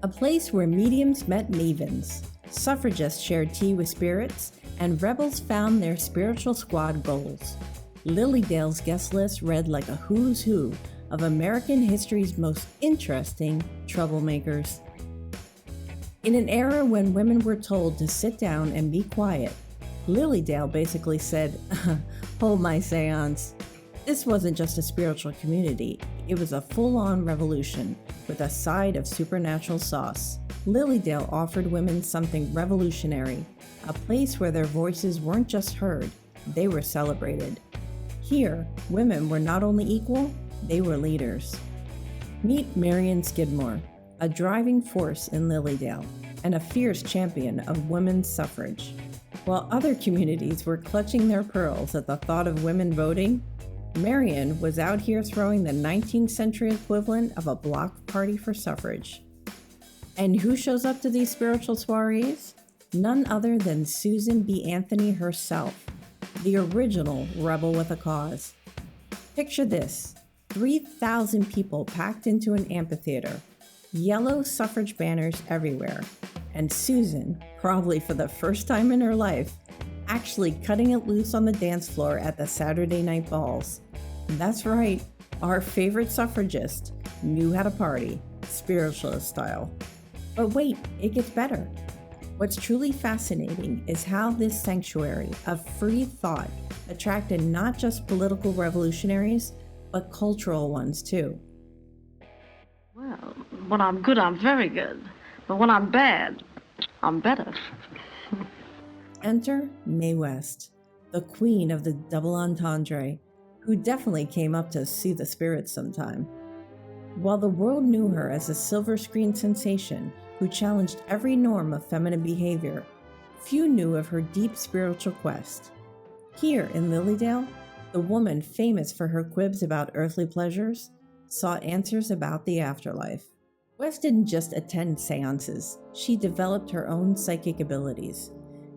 A place where mediums met mavens, suffragists shared tea with spirits, and rebels found their spiritual squad goals. Lilydale's guest list read like a who's who of American history's most interesting troublemakers. In an era when women were told to sit down and be quiet, Lilydale basically said, hold my seance. This wasn't just a spiritual community, it was a full-on revolution with a side of supernatural sauce. Lilydale offered women something revolutionary, a place where their voices weren't just heard, they were celebrated. Here, women were not only equal, they were leaders. Meet Marion Skidmore, a driving force in Lilydale and a fierce champion of women's suffrage. While other communities were clutching their pearls at the thought of women voting, Marion was out here throwing the 19th century equivalent of a block party for suffrage. And who shows up to these spiritual soirees? None other than Susan B. Anthony herself, the original rebel with a cause. Picture this, 3,000 people packed into an amphitheater, yellow suffrage banners everywhere, and Susan, probably for the first time in her life, actually cutting it loose on the dance floor at the Saturday night balls. That's right, our favorite suffragist knew how to party, spiritualist style. But wait, it gets better. What's truly fascinating is how this sanctuary of free thought attracted not just political revolutionaries, but cultural ones too. Well, when I'm good, I'm very good. But when I'm bad, I'm better. Enter Mae West, the queen of the double entendre, who definitely came up to see the spirits sometime. While the world knew her as a silver screen sensation who challenged every norm of feminine behavior, few knew of her deep spiritual quest. Here in Lilydale, the woman famous for her quibs about earthly pleasures sought answers about the afterlife. West didn't just attend seances, she developed her own psychic abilities,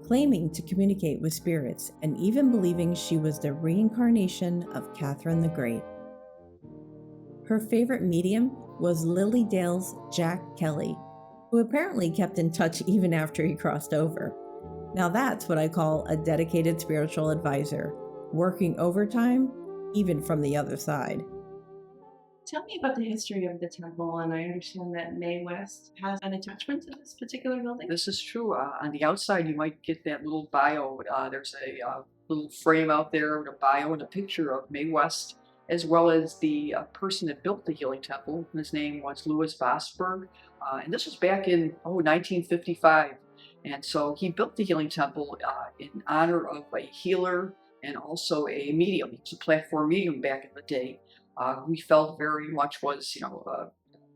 claiming to communicate with spirits and even believing she was the reincarnation of Catherine the Great. Her favorite medium was Lilydale's Jack Kelly, who apparently kept in touch even after he crossed over. Now that's what I call a dedicated spiritual advisor, working overtime, even from the other side. Tell me about the history of the temple, and I understand that Mae West has an attachment to this particular building. This is true. On the outside, you might get that little bio. There's a little frame out there with a bio and a picture of Mae West, as well as the person that built the Healing Temple. His name was Louis Vosburgh, and this was back in 1955. And so he built the Healing Temple in honor of a healer and also a medium. He was a platform medium back in the day. We felt very much was,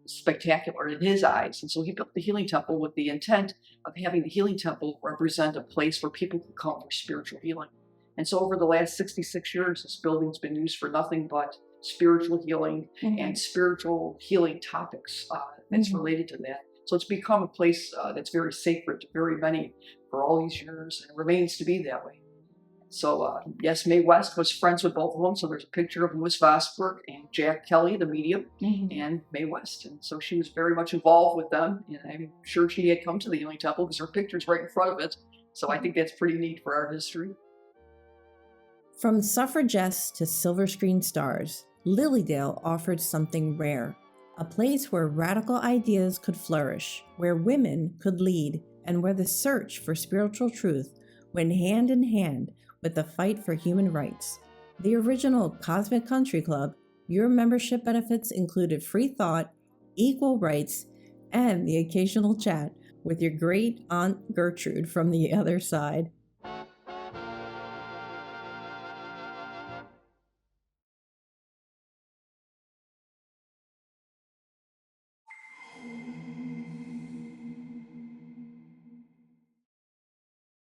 spectacular in his eyes. And so he built the Healing Temple with the intent of having the Healing Temple represent a place where people could come for spiritual healing. And so over the last 66 years, this building's been used for nothing but spiritual healing and spiritual healing topics that's related to that. So it's become a place that's very sacred to very many for all these years, and it remains to be that way. So yes, Mae West was friends with both of them. So there's a picture of Louis Vosburgh and Jack Kelly, the medium, and Mae West. And so she was very much involved with them. And I'm sure she had come to the Healing Temple because her picture's right in front of it. So I think that's pretty neat for our history. From suffragettes to silver screen stars, Lilydale offered something rare, a place where radical ideas could flourish, where women could lead, and where the search for spiritual truth went hand in hand with the fight for human rights. The original Cosmic Country Club, your membership benefits included free thought, equal rights, and the occasional chat with your great Aunt Gertrude from the other side.